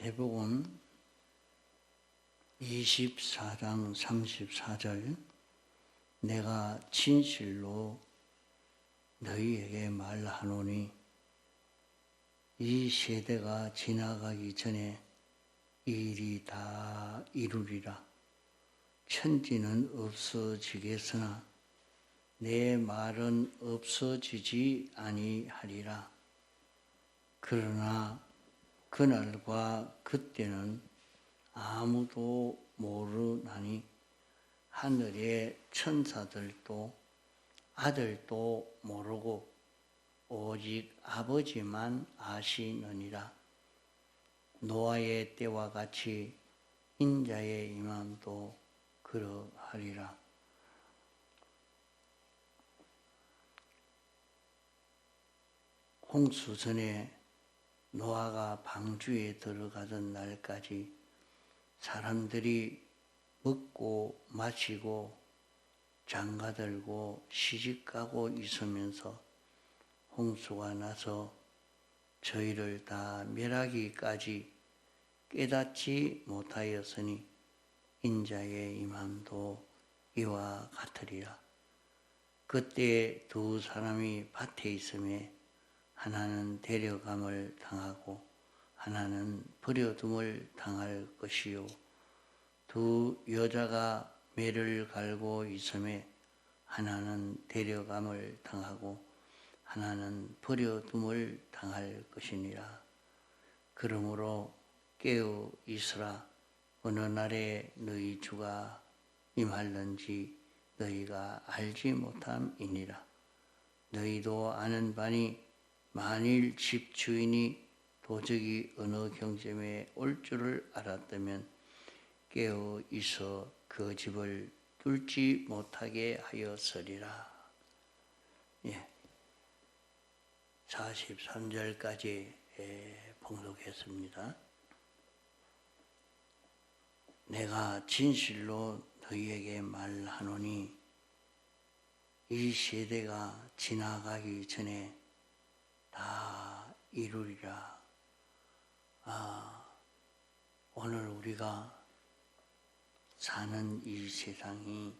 마태복음 24장 34절 내가 진실로 너희에게 말하노니 이 세대가 지나가기 전에 이 일이 다 이루리라. 천지는 없어지겠으나 내 말은 없어지지 아니하리라. 그러나 그날과 그때는 아무도 모르나니 하늘의 천사들도 아들도 모르고 오직 아버지만 아시느니라. 노아의 때와 같이 인자의 임함도 그러하리라. 홍수 전에 노아가 방주에 들어가던 날까지 사람들이 먹고 마시고 장가들고 시집가고 있으면서 홍수가 나서 저희를 다 멸하기까지 깨닫지 못하였으니 인자의 임함도 이와 같으리라. 그때 두 사람이 밭에 있음에 하나는 데려감을 당하고 하나는 버려둠을 당할 것이요 두 여자가 매를 갈고 있음에 하나는 데려감을 당하고 하나는 버려둠을 당할 것이니라. 그러므로 깨어 있으라. 어느 날에 너희 주가 임할는지 너희가 알지 못함이니라. 너희도 아는 바니 만일 집주인이 도적이 어느 경점에 올 줄을 알았다면 깨어 있어 그 집을 뚫지 못하게 하였으리라. 43절까지 봉독했습니다. 내가 진실로 너희에게 말하노니 이 세대가 지나가기 전에 다 이루리라. 오늘 우리가 사는 이 세상이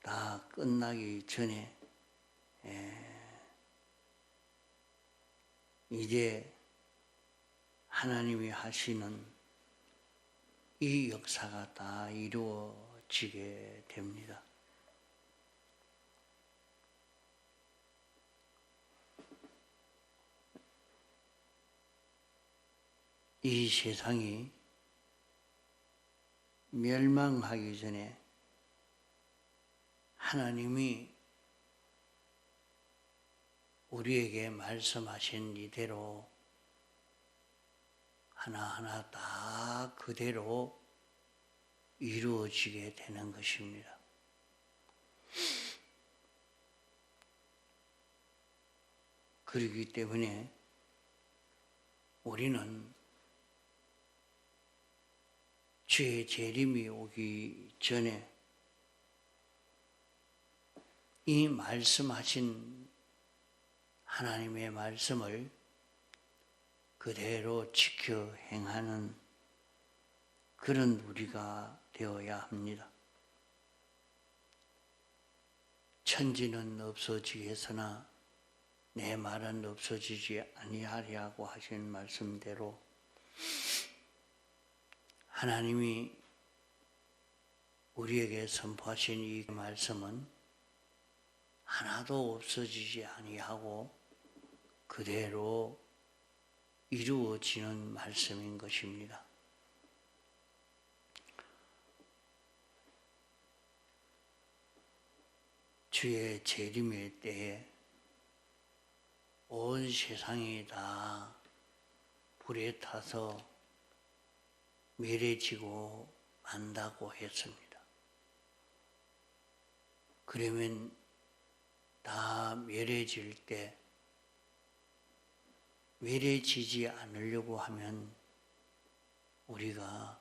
다 끝나기 전에 이제 하나님이 하시는 이 역사가 다 이루어지게 됩니다. 이 세상이 멸망하기 전에 하나님이 우리에게 말씀하신 이대로 하나하나 다 그대로 이루어지게 되는 것입니다. 그렇기 때문에 우리는 주의 재림이 오기 전에 이 말씀하신 하나님의 말씀을 그대로 지켜 행하는 그런 우리가 되어야 합니다. 천지는 없어지겠으나 내 말은 없어지지 아니하리라고 하신 말씀대로 하나님이 우리에게 선포하신 이 말씀은 하나도 없어지지 아니하고 그대로 이루어지는 말씀인 것입니다. 주의 재림의 때에 온 세상이 다 불에 타서 멸해지고 만다고 했습니다. 그러면 다 멸해질 때 멸해지지 않으려고 하면 우리가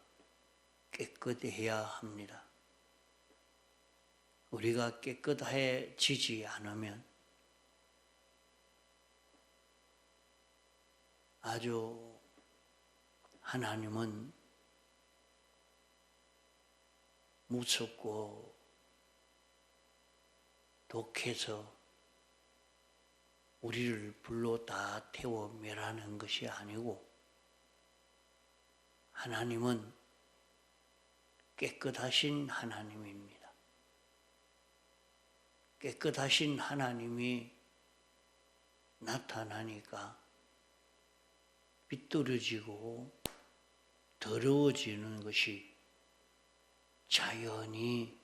깨끗해야 합니다. 우리가 깨끗해지지 않으면 아주 하나님은 무섭고 독해서 우리를 불로 다 태워 멸하는 것이 아니고, 하나님은 깨끗하신 하나님입니다. 깨끗하신 하나님이 나타나니까 삐뚤어지고 더러워지는 것이 자연히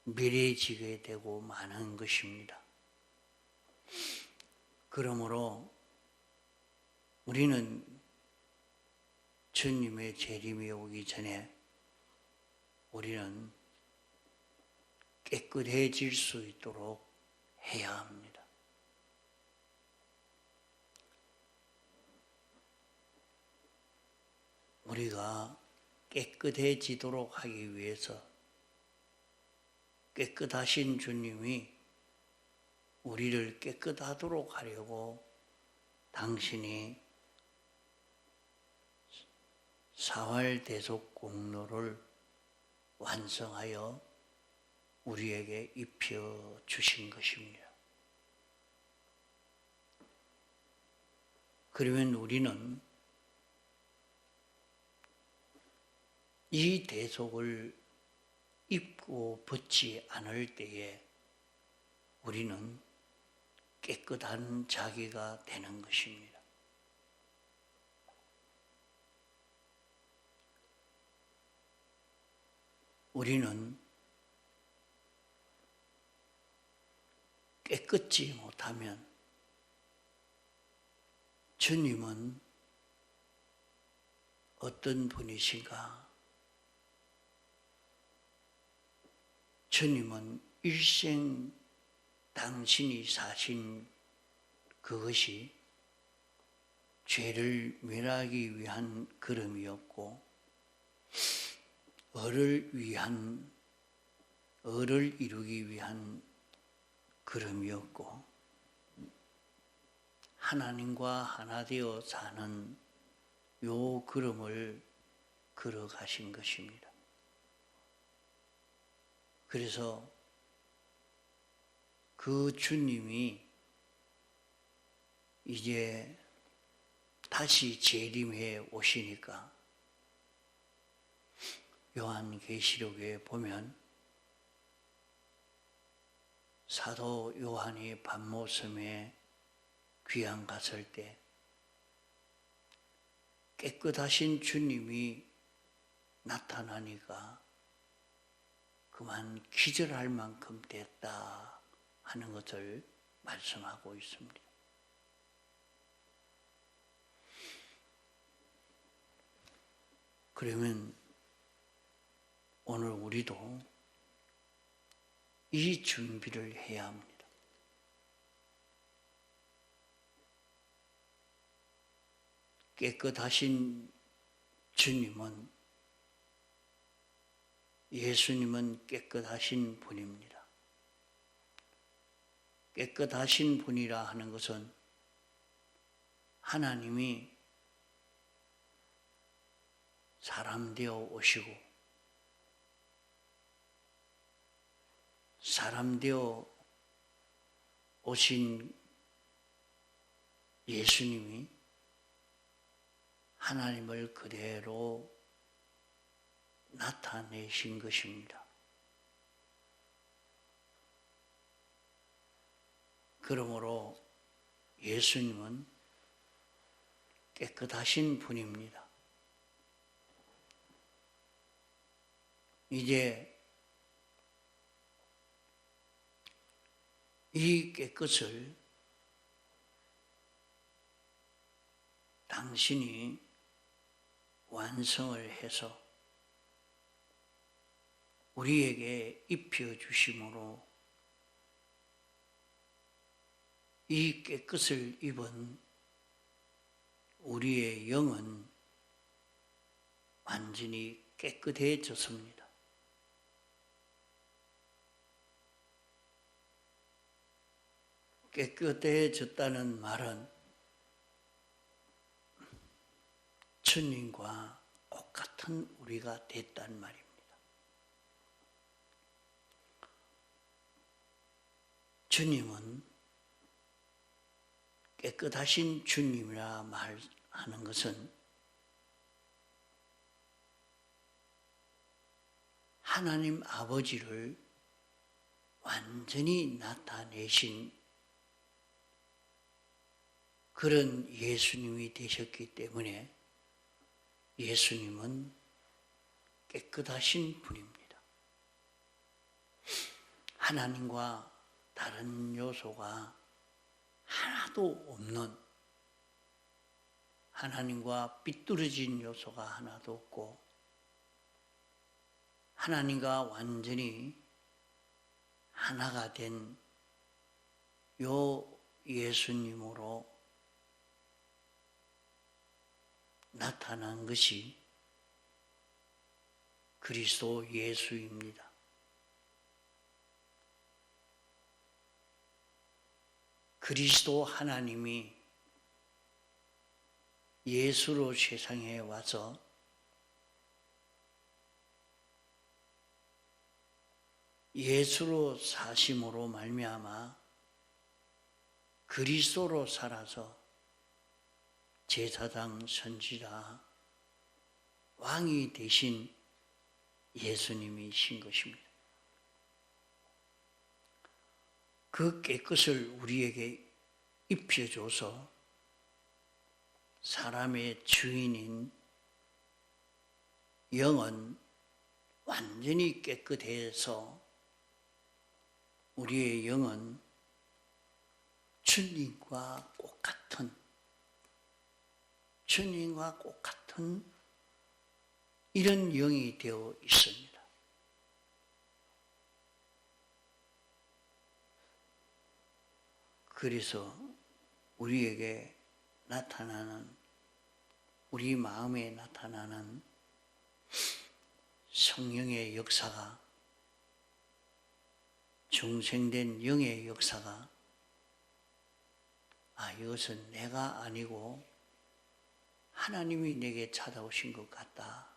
미래지게 되고 마는 것입니다. 그러므로 우리는 주님의 재림이 오기 전에 우리는 깨끗해질 수 있도록 해야 합니다. 우리가 깨끗해지도록 하기 위해서 깨끗하신 주님이 우리를 깨끗하도록 하려고 당신이 사활대속 공로를 완성하여 우리에게 입혀 주신 것입니다. 그러면 우리는 이 대속을 입고 벗지 않을 때에 우리는 깨끗한 자기가 되는 것입니다. 우리는 깨끗지 못하면 주님은 어떤 분이신가? 주님은 일생 당신이 사신 그것이 죄를 멸하기 위한 걸음이었고, 을을 이루기 위한 걸음이었고, 하나님과 하나 되어 사는 요 걸음을 걸어가신 것입니다. 그래서 그 주님이 이제 다시 재림해 오시니까 요한계시록에 보면 사도 요한이 밤모섬에 귀양 갔을 때 깨끗하신 주님이 나타나니까 그만 기절할 만큼 됐다 하는 것을 말씀하고 있습니다. 그러면 오늘 우리도 이 준비를 해야 합니다. 깨끗하신 주님은, 예수님은 깨끗하신 분입니다. 깨끗하신 분이라 하는 것은 하나님이 사람 되어 오시고 사람 되어 오신 예수님이 하나님을 그대로 나타내신 것입니다. 그러므로 예수님은 깨끗하신 분입니다. 이제 이 깨끗을 당신이 완성을 해서 우리에게 입혀주심으로 이 깨끗을 입은 우리의 영은 완전히 깨끗해졌습니다. 깨끗해졌다는 말은 주님과 똑같은 우리가 됐단 말입니다. 주님은 깨끗하신 주님이라 말하는 것은 하나님 아버지를 완전히 나타내신 그런 예수님이 되셨기 때문에 예수님은 깨끗하신 분입니다. 하나님과 다른 요소가 하나도 없는, 하나님과 삐뚤어진 요소가 하나도 없고 하나님과 완전히 하나가 된 요 예수님으로 나타난 것이 그리스도 예수입니다. 그리스도 하나님이 예수로 세상에 와서 예수로 사심으로 말미암아 그리스도로 살아서 제사장, 선지자, 왕이 되신 예수님이신 것입니다. 그 깨끗을 우리에게 입혀줘서 사람의 주인인 영은 완전히 깨끗해서 우리의 영은 주님과 똑같은 이런 영이 되어 있습니다. 그래서 우리에게 나타나는, 우리 마음에 나타나는 성령의 역사가, 중생된 영의 역사가, 이것은 내가 아니고 하나님이 내게 찾아오신 것 같다,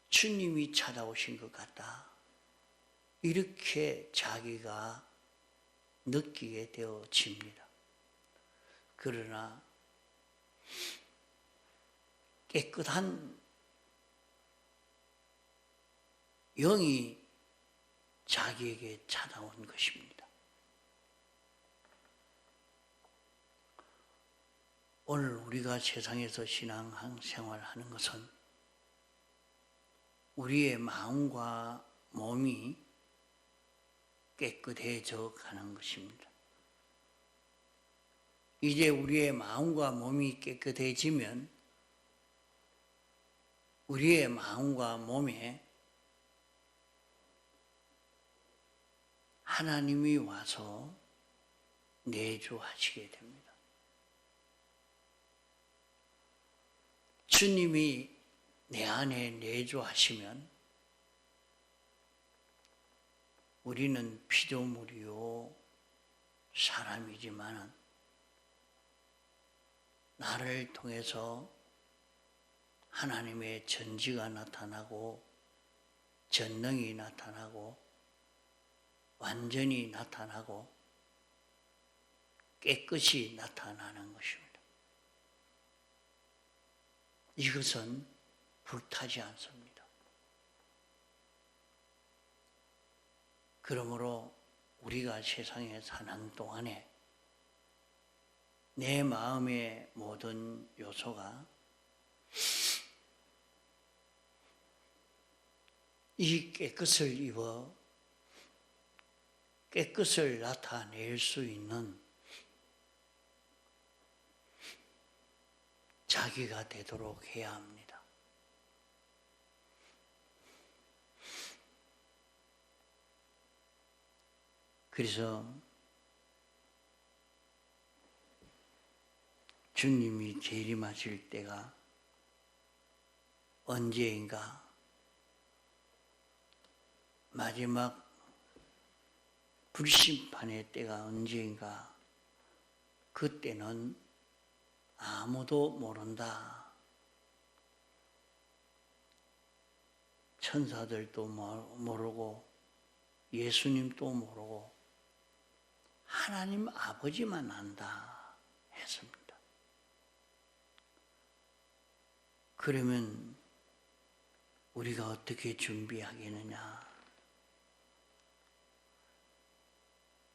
주님이 찾아오신 것 같다, 이렇게 자기가 느끼게 되어집니다. 그러나 깨끗한 영이 자기에게 찾아온 것입니다. 오늘 우리가 세상에서 신앙생활하는 것은 우리의 마음과 몸이 깨끗해져 가는 것입니다. 이제 우리의 마음과 몸이 깨끗해지면 우리의 마음과 몸에 하나님이 와서 내주하시게 됩니다. 주님이 내 안에 내주하시면 우리는 피조물이요 사람이지만 나를 통해서 하나님의 전지가 나타나고 전능이 나타나고 완전히 나타나고 깨끗이 나타나는 것입니다. 이것은 불타지 않습니다. 그러므로 우리가 세상에 사는 동안에 내 마음의 모든 요소가 이 깨끗을 입어 깨끗을 나타낼 수 있는 자기가 되도록 해야 합니다. 그래서 주님이 재림하실 때가 언제인가, 마지막 불심판의 때가 언제인가, 그때는 아무도 모른다. 천사들도 모르고 예수님도 모르고 하나님 아버지만 안다 했습니다. 그러면 우리가 어떻게 준비하겠느냐?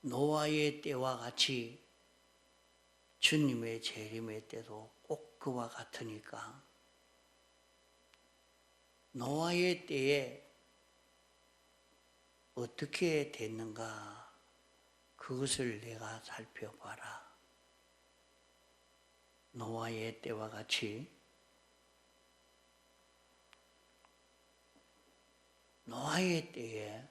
노아의 때와 같이 주님의 재림의 때도 꼭 그와 같으니까 노아의 때에 어떻게 됐는가 그것을 내가 살펴봐라. 노아의 때와 같이 노아의 때에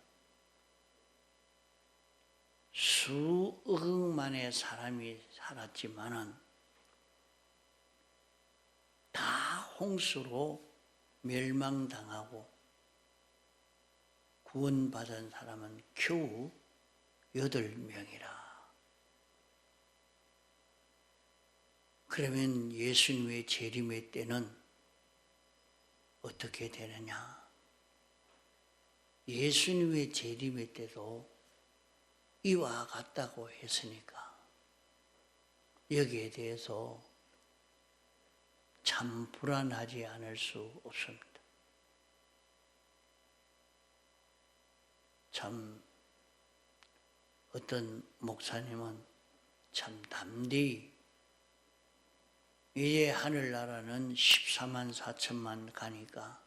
수억만의 사람이 살았지만은 다 홍수로 멸망당하고 구원받은 사람은 겨우 8명이라. 그러면 예수님의 재림의 때는 어떻게 되느냐? 예수님의 재림의 때도 이와 같다고 했으니까 여기에 대해서 참 불안하지 않을 수 없습니다. 참 어떤 목사님은 참 담대히 이제 하늘나라는 14만 4천만 가니까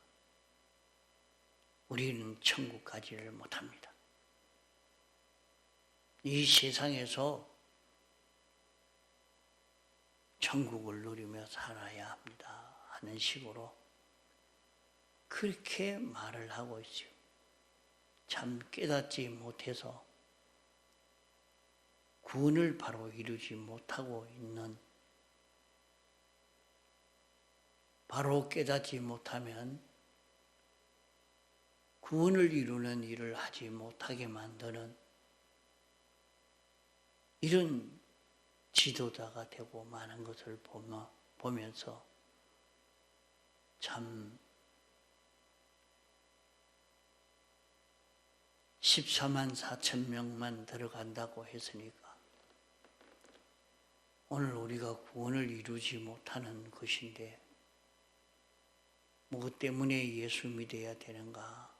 우리는 천국 가지를 못합니다. 이 세상에서 천국을 누리며 살아야 합니다 하는 식으로 그렇게 말을 하고 있어요. 참 깨닫지 못해서 구원을 바로 이루지 못하고 있는, 바로 깨닫지 못하면 구원을 이루는 일을 하지 못하게 만드는 이런 지도자가 되고 많은 것을 보면서 참 14만 4천 명만 들어간다고 했으니까 오늘 우리가 구원을 이루지 못하는 것인데 무엇 때문에 예수 믿어야 되는가?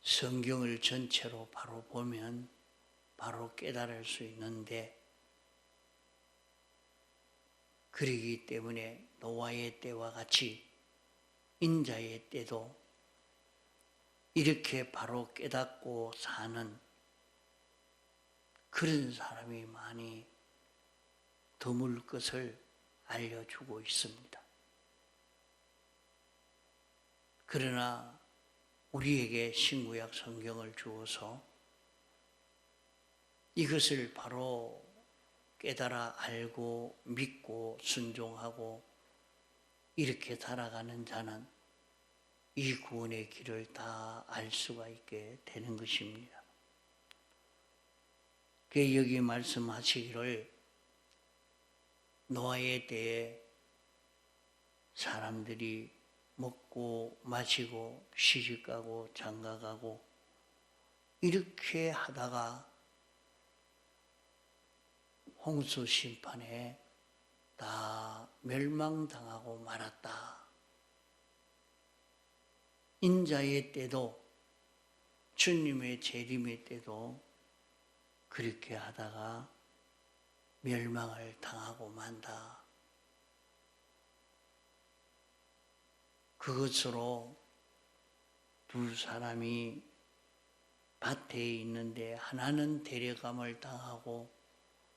성경을 전체로 바로 보면 바로 깨달을 수 있는데, 그러기 때문에 노아의 때와 같이 인자의 때도 이렇게 바로 깨닫고 사는 그런 사람이 많이 드물 것을 알려주고 있습니다. 그러나 우리에게 신구약 성경을 주어서 이것을 바로 깨달아 알고 믿고 순종하고 이렇게 살아가는 자는 이 구원의 길을 다 알 수가 있게 되는 것입니다. 그 여기 말씀하시기를 노아의 때에 사람들이 먹고 마시고 시집가고 장가가고 이렇게 하다가 홍수 심판에 다 멸망당하고 말았다. 인자의 때도 주님의 재림의 때도 그렇게 하다가 멸망을 당하고 만다. 그것으로 두 사람이 밭에 있는데 하나는 데려감을 당하고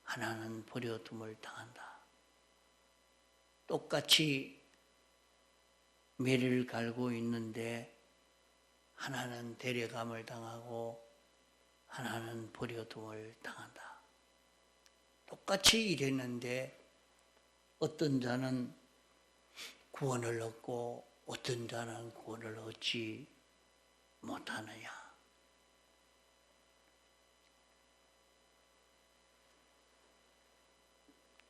하나는 버려둠을 당한다. 똑같이 매를 갈고 있는데 하나는 데려감을 당하고 하나는 버려둠을 당한다. 똑같이 일했는데 어떤 자는 구원을 얻고 어떤 자는 구원을 얻지 못하느냐.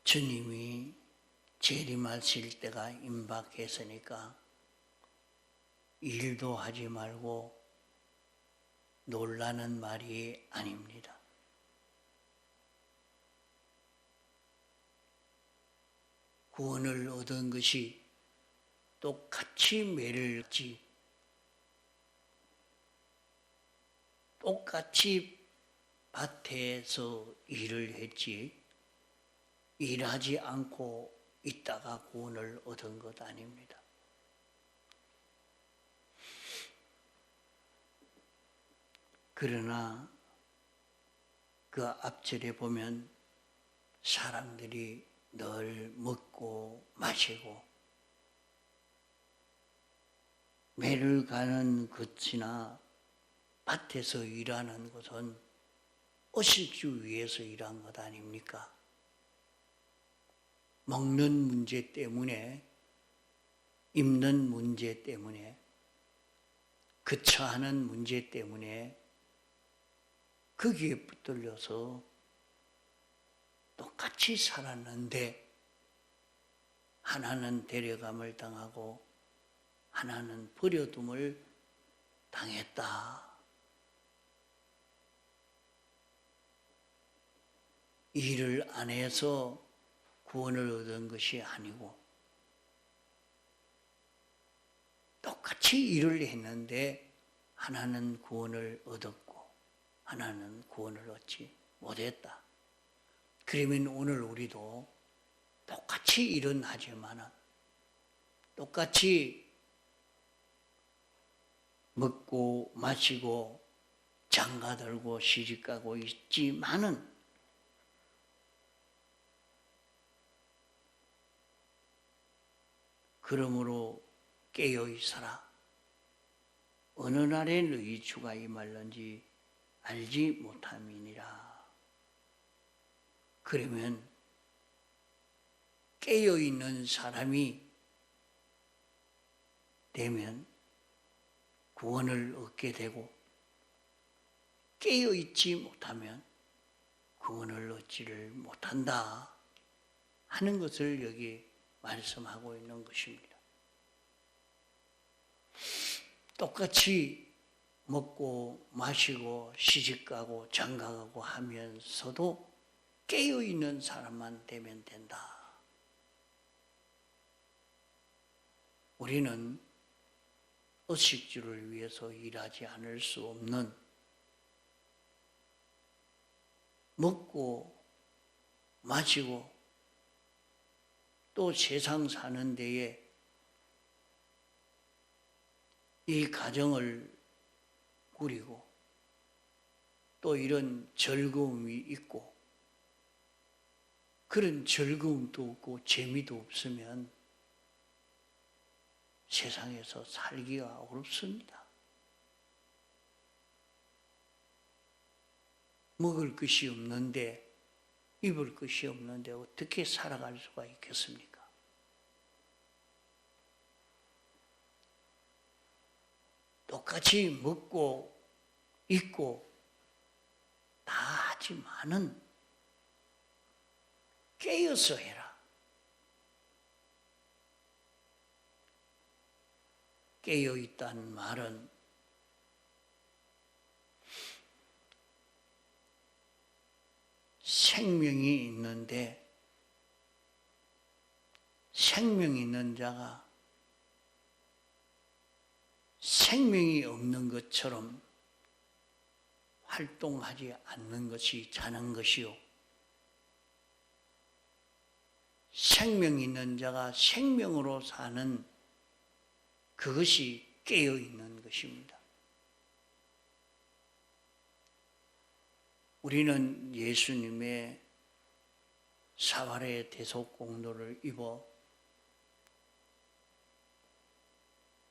주님이 재림하실 때가 임박했으니까 일도 하지 말고 놀라는 말이 아닙니다. 구원을 얻은 것이 똑같이 매를 같이 똑같이 밭에서 일을 했지 일하지 않고 있다가 구원을 얻은 것 아닙니다. 그러나 그 앞절에 보면 사람들이 늘 먹고 마시고 매를 가는 것이나 밭에서 일하는 것은 어식주 위해서 일한 것 아닙니까? 먹는 문제 때문에, 입는 문제 때문에, 거처하는 문제 때문에 거기에 붙들려서 똑같이 살았는데 하나는 데려감을 당하고 하나는 버려둠을 당했다. 일을 안 해서 구원을 얻은 것이 아니고 똑같이 일을 했는데 하나는 구원을 얻었고 하나는 구원을 얻지 못했다. 그러면 오늘 우리도 똑같이 일은 하지만 똑같이 먹고 마시고 장가들고 시집가고 있지만은 그러므로 깨어 있어라. 어느 날에 너희 주가 임할는지 알지 못함이니라. 그러면 깨어 있는 사람이 되면 구원을 얻게 되고 깨어 있지 못하면 구원을 얻지를 못한다 하는 것을 여기 말씀하고 있는 것입니다. 똑같이 먹고 마시고 시집가고 장가가고 하면서도 깨어있는 사람만 되면 된다. 우리는 의식주를 위해서 일하지 않을 수 없는 먹고 마시고 또 세상 사는 데에 이 가정을 꾸리고 또 이런 즐거움이 있고 그런 즐거움도 없고 재미도 없으면 세상에서 살기가 어렵습니다. 먹을 것이 없는데 입을 것이 없는데 어떻게 살아갈 수가 있겠습니까? 똑같이 먹고 입고 다 하지만은 깨어서 해라. 깨어 있다는 말은 생명이 있는데 생명 있는 자가 생명이 없는 것처럼 활동하지 않는 것이 자는 것이요. 생명 있는 자가 생명으로 사는 그것이 깨어 있는 것입니다. 우리는 예수님의 사활의 대속공로를 입어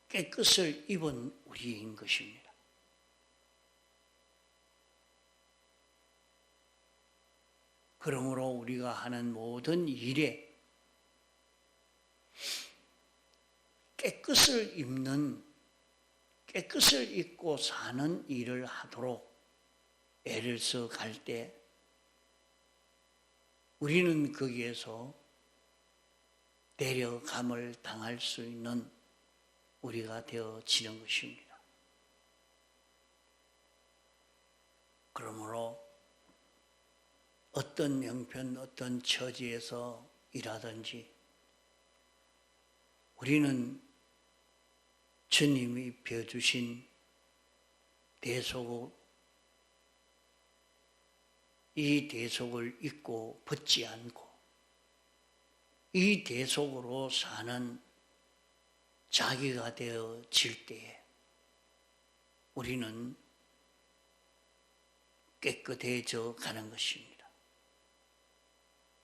깨끗을 입은 우리인 것입니다. 그러므로 우리가 하는 모든 일에 깨끗을 입고 사는 일을 하도록 애를 써 갈 때 우리는 거기에서 데려감을 당할 수 있는 우리가 되어지는 것입니다. 그러므로 어떤 형편, 어떤 처지에서 일하든지 우리는 주님이 펴주신 대속, 이 대속을 잊고 벗지 않고 이 대속으로 사는 자기가 되어질 때에 우리는 깨끗해져 가는 것입니다.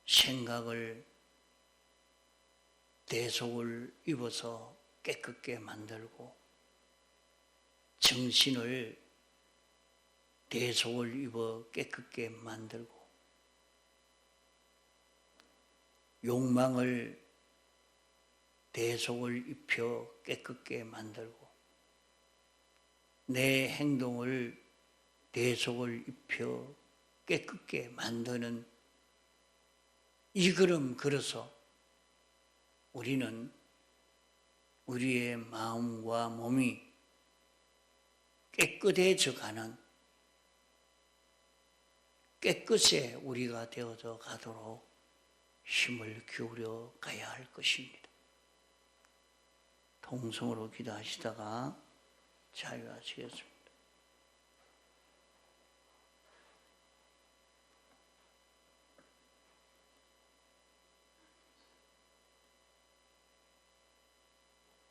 생각을 대속을 입어서 깨끗게 만들고 정신을 대속을 입어 깨끗게 만들고 욕망을 대속을 입혀 깨끗게 만들고 내 행동을 대속을 입혀 깨끗게 만드는 이 걸음 걸어서 우리는 우리의 마음과 몸이 깨끗해져 가는 깨끗에 우리가 되어져 가도록 힘을 기울여 가야 할 것입니다. 통성으로 기도하시다가 자유하시겠습니다.